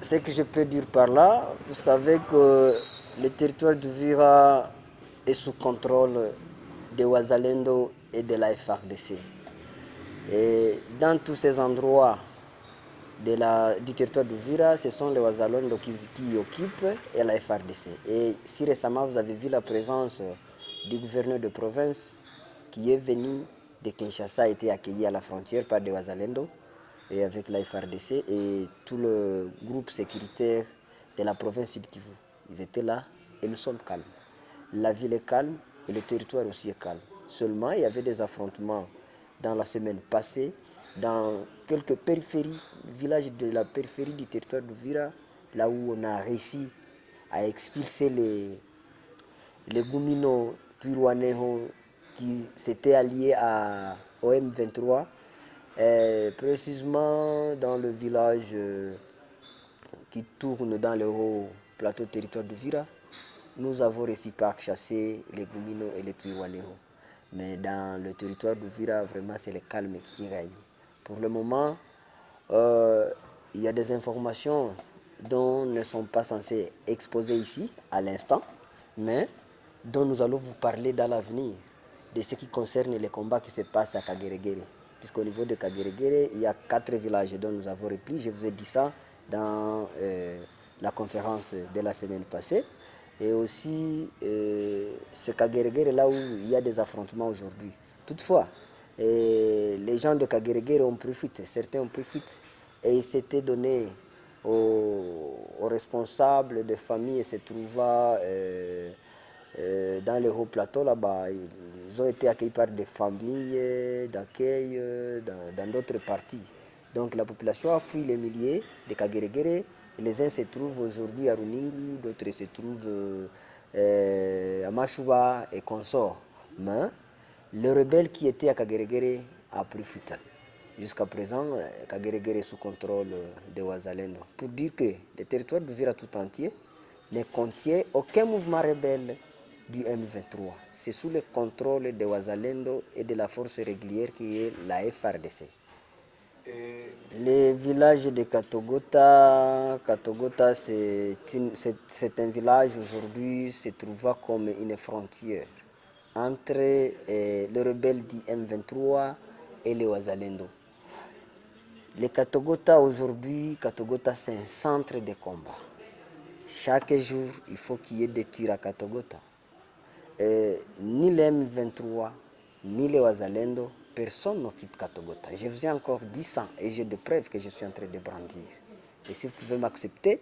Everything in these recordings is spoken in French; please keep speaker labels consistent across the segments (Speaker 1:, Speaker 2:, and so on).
Speaker 1: Ce que je peux dire par là, vous savez que le territoire d'Uvira est sous contrôle de Ouazalendo et de la FARDC. Et dans tous ces endroits du territoire d'Uvira, ce sont les Ouazalendo qui occupent et la FARDC. Et si récemment vous avez vu la présence du gouverneur de province qui est venu de Kinshasa, a été accueilli à la frontière par des Ouazalendo et avec la FARDC et tout le groupe sécuritaire de la province Sud Kivu. Ils étaient là et nous sommes calmes. La ville est calme et le territoire aussi est calme. Seulement, il y avait des affrontements dans la semaine passée dans quelques périphéries, villages de la périphérie du territoire d'Uvira, là où on a réussi à expulser les Goumino Twirwaneho qui s'étaient alliés au M23, précisément dans le village qui tourne dans le haut plateau territoire d'Uvira. Nous avons réussi par chasser les Goumino et les Twirwaneho. Mais dans le territoire d'Uvira, vraiment, c'est le calme qui règne. Pour le moment, il y a des informations dont ne sont pas censées exposer ici, à l'instant, mais dont nous allons vous parler dans l'avenir, de ce qui concerne les combats qui se passent à Kageregere. Puisqu'au niveau de Kageregere, il y a 4 villages dont nous avons repris. Je vous ai dit ça dans la conférence de la semaine passée. Et aussi, ce Kageregere là où il y a des affrontements aujourd'hui. Toutefois, les gens de Kageregere ont pris fuite, certains ont pris fuite, et ils s'étaient donnés aux responsables de familles se trouvant dans les hauts plateaux là-bas. Ils ont été accueillis par des familles d'accueil dans d'autres parties. Donc la population a fui les milliers de Kageregere. Les uns se trouvent aujourd'hui à Runingu, d'autres se trouvent à Machuba et consorts. Mais le rebelle qui était à Kageregere a pris fuite. Jusqu'à présent, Kageregere est sous contrôle de Ouazalendo. Pour dire que le territoire d'Uvira tout entier ne contient aucun mouvement rebelle du M23. C'est sous le contrôle de Ouazalendo et de la force régulière qui est la FARDC. Le village de Katogota, c'est un village aujourd'hui se trouvant comme une frontière entre le rebelle du M23 et les Ouazalendo. Le Katogota aujourd'hui, Katogota c'est un centre de combat. Chaque jour, il faut qu'il y ait des tirs à Katogota. Ni les M23, ni les Ouazalendo, personne n'occupe Katogota. Je vous ai encore dit ça et j'ai des preuves que je suis en train de brandir. Et si vous pouvez m'accepter,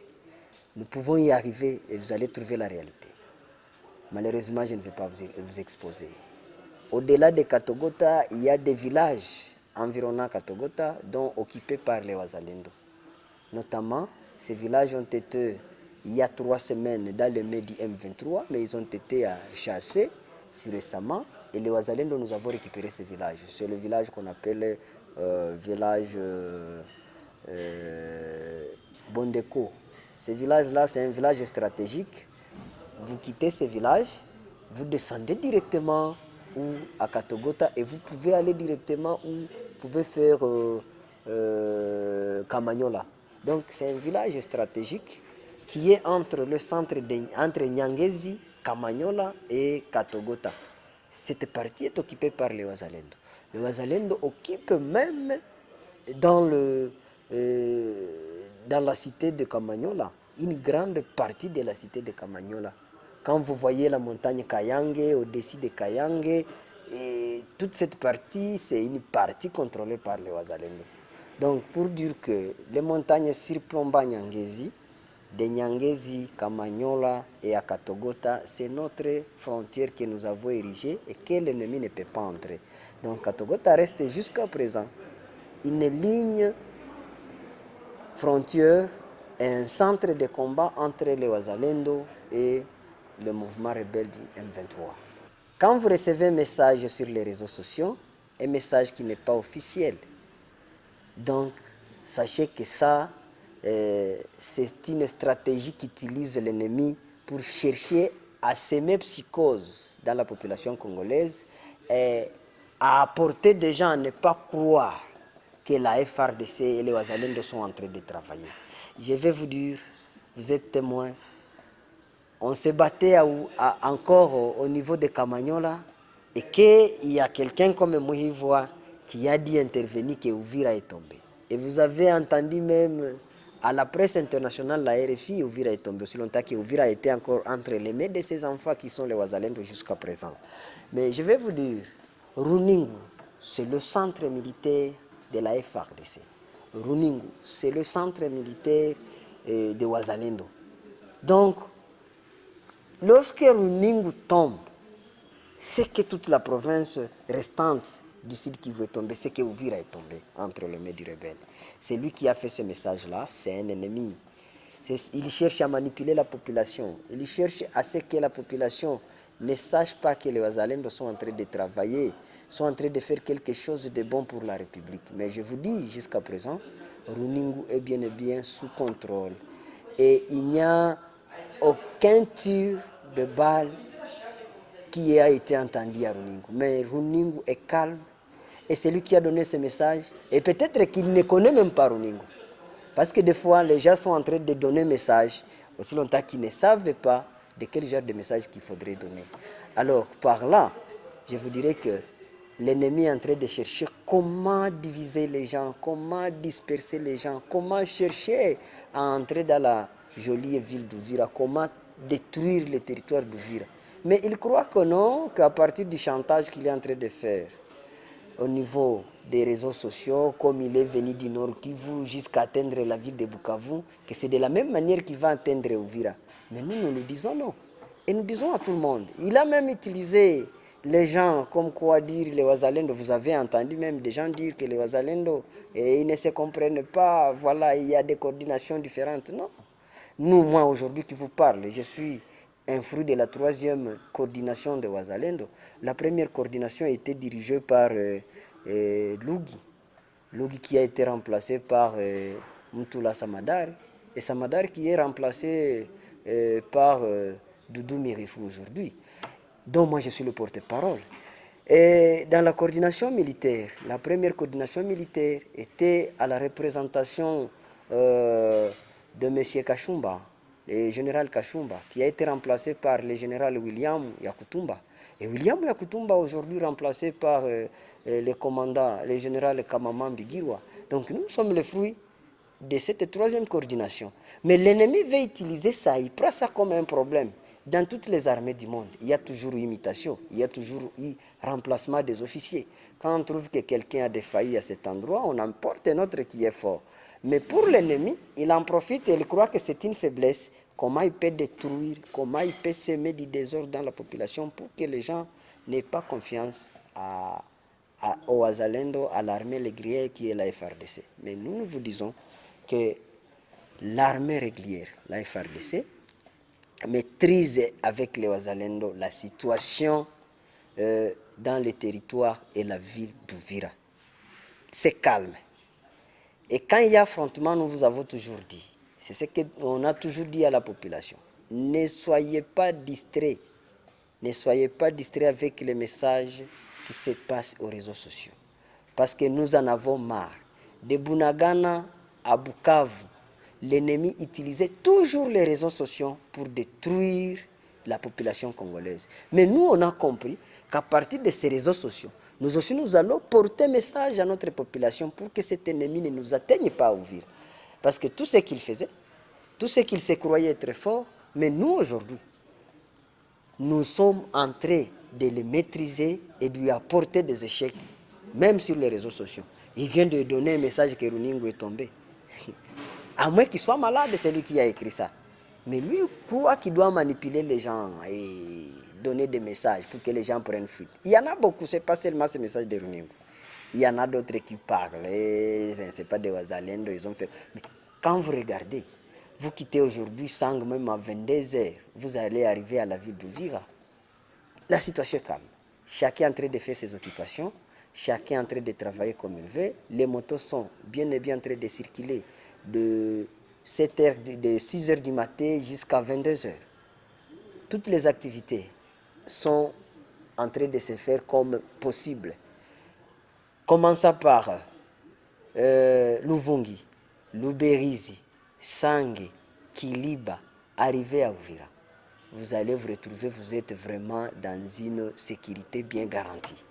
Speaker 1: nous pouvons y arriver et vous allez trouver la réalité. Malheureusement, je ne vais pas vous exposer. Au-delà de Katogota, il y a des villages environnant Katogota, dont occupés par les Ouazalendo. Notamment, ces villages ont été, il y a 3 semaines, dans le mai du M23, mais ils ont été chassés si récemment. Et les Ouazalendo, nous avons récupéré ces villages. C'est le village qu'on appelle village Bondeko. Ce village-là, c'est un village stratégique. Vous quittez ce village, vous descendez directement à Katogota et vous pouvez aller directement où vous pouvez faire Kamanyola. Donc c'est un village stratégique qui est entre le centre entre Nyangezi, Kamanyola et Katogota. Cette partie est occupée par les Ouazalendo. Les Ouazalendo occupent même dans la cité de Kamanyola, une grande partie de la cité de Kamanyola. Quand vous voyez la montagne Kayange, au-dessus de Kayange, et toute cette partie, c'est une partie contrôlée par les Ouazalendo. Donc, pour dire que les montagnes surplombant Nyangezi, de Nyangezi, Kamanyola et à Katogota, c'est notre frontière que nous avons érigée et que l'ennemi ne peut pas entrer. Donc, Katogota reste jusqu'à présent une ligne frontière et un centre de combat entre les Ouazalendo et le mouvement rebelle du M23. Quand vous recevez un message sur les réseaux sociaux, un message qui n'est pas officiel, donc sachez que ça, c'est une stratégie qu'utilise l'ennemi pour chercher à semer psychose dans la population congolaise et à apporter des gens à ne pas croire que la FRDC et les Ouazalendo sont en train de travailler. Je vais vous dire, vous êtes témoins, on se battait encore au niveau de Kamagnola et qu'il y a quelqu'un comme Mouhivoa qui a dit intervenir que Ouvira est tombé. Et vous avez entendu même à la presse internationale, la RFI, Ouvira est tombé aussi longtemps que Ouvira était encore entre les mains de ses enfants qui sont les Ouazalendo jusqu'à présent. Mais je vais vous dire, Runingu, c'est le centre militaire de la FARDC. Runingu, c'est le centre militaire de Ouazalendo. Donc, lorsque Runingu tombe, c'est que toute la province restante du Sud Kivu est tombée, c'est que Ouvira est tombé entre les mains du rebelle. C'est lui qui a fait ce message-là, c'est un ennemi. Il cherche à manipuler la population, il cherche à ce que la population ne sache pas que les Ouazalendo sont en train de travailler, sont en train de faire quelque chose de bon pour la République. Mais je vous dis, jusqu'à présent, Runingu est bien et bien sous contrôle. Et il n'y a aucun tir de balle qui a été entendu à Runingu. Mais Runingu est calme et c'est lui qui a donné ce message. Et peut-être qu'il ne connaît même pas Runingu. Parce que des fois, les gens sont en train de donner un message aussi longtemps qu'ils ne savent pas de quel genre de message qu'il faudrait donner. Alors, par là, je vous dirais que l'ennemi est en train de chercher comment diviser les gens, comment disperser les gens, comment chercher à entrer dans la jolie ville d'Ouvira, comment détruire le territoire d'Ouvira. Mais il croit que non, qu'à partir du chantage qu'il est en train de faire au niveau des réseaux sociaux, comme il est venu du Nord Kivu jusqu'à atteindre la ville de Bukavu, que c'est de la même manière qu'il va atteindre Ouvira. Mais nous nous disons non. Et nous disons à tout le monde. Il a même utilisé les gens, comme quoi dire les Ouazalendo. Vous avez entendu même des gens dire que les Ouazalendo, ils ne se comprennent pas, voilà, il y a des coordinations différentes. Non. Nous, moi, aujourd'hui qui vous parle, je suis un fruit de la troisième coordination de Ouazalendo. La première coordination a été dirigée par Lugi. Lugi qui a été remplacé par Mutula Samadari. Et Samadari qui est remplacé par Doudou Mirifou aujourd'hui. Donc moi, je suis le porte-parole. Et dans la coordination militaire, la première coordination militaire était à la représentation de M. Kachumba, le général Kachumba, qui a été remplacé par le général William Yakutumba. Et William Yakutumba aujourd'hui remplacé par le commandant, le général Kamaman Bigirwa. Donc nous sommes le fruit de cette troisième coordination. Mais l'ennemi veut utiliser ça, il prend ça comme un problème. Dans toutes les armées du monde, il y a toujours eu imitation, il y a toujours eu remplacement des officiers. Quand on trouve que quelqu'un a défailli à cet endroit, on emporte un autre qui est fort. Mais pour l'ennemi, il en profite et il croit que c'est une faiblesse. Comment il peut détruire, comment il peut semer du désordre dans la population pour que les gens n'aient pas confiance au Ouazalendo, à l'armée régulière qui est la FRDC. Mais nous vous disons que l'armée régulière, la FRDC, maîtrise avec les Ouazalendo la situation dans le territoire et la ville d'Ouvira. C'est calme. Et quand il y a affrontement, nous vous avons toujours dit, c'est ce qu'on a toujours dit à la population, ne soyez pas distraits, ne soyez pas distraits avec les messages qui se passent aux réseaux sociaux. Parce que nous en avons marre. De Bunagana à Bukavu, l'ennemi utilisait toujours les réseaux sociaux pour détruire la population congolaise. Mais nous, on a compris qu'à partir de ces réseaux sociaux, nous aussi, nous allons porter un message à notre population pour que cet ennemi ne nous atteigne pas à Ouvira. Parce que tout ce qu'il faisait, tout ce qu'il se croyait être fort, mais nous, aujourd'hui, nous sommes en train de le maîtriser et de lui apporter des échecs, même sur les réseaux sociaux. Il vient de donner un message que Runingu est tombé. À moins qu'il soit malade, c'est lui qui a écrit ça. Mais lui croit qu'il doit manipuler les gens et donner des messages pour que les gens prennent fuite. Il y en a beaucoup, ce n'est pas seulement ce message de Runingu. Il y en a d'autres qui parlent, ce n'est pas des Ouazalendo, ils ont fait. Mais quand vous regardez, vous quittez aujourd'hui Sang même à 22h, vous allez arriver à la ville d'Ouvira. La situation est calme. Chacun est en train de faire ses occupations, chacun est en train de travailler comme il veut. Les motos sont bien et bien en train de circuler de 6h du matin jusqu'à 22h. Toutes les activités sont en train de se faire comme possible. commençant par Luvungi, Luberizi, Sange, Kiliba, arrivez à Uvira. Vous allez vous retrouver, vous êtes vraiment dans une sécurité bien garantie.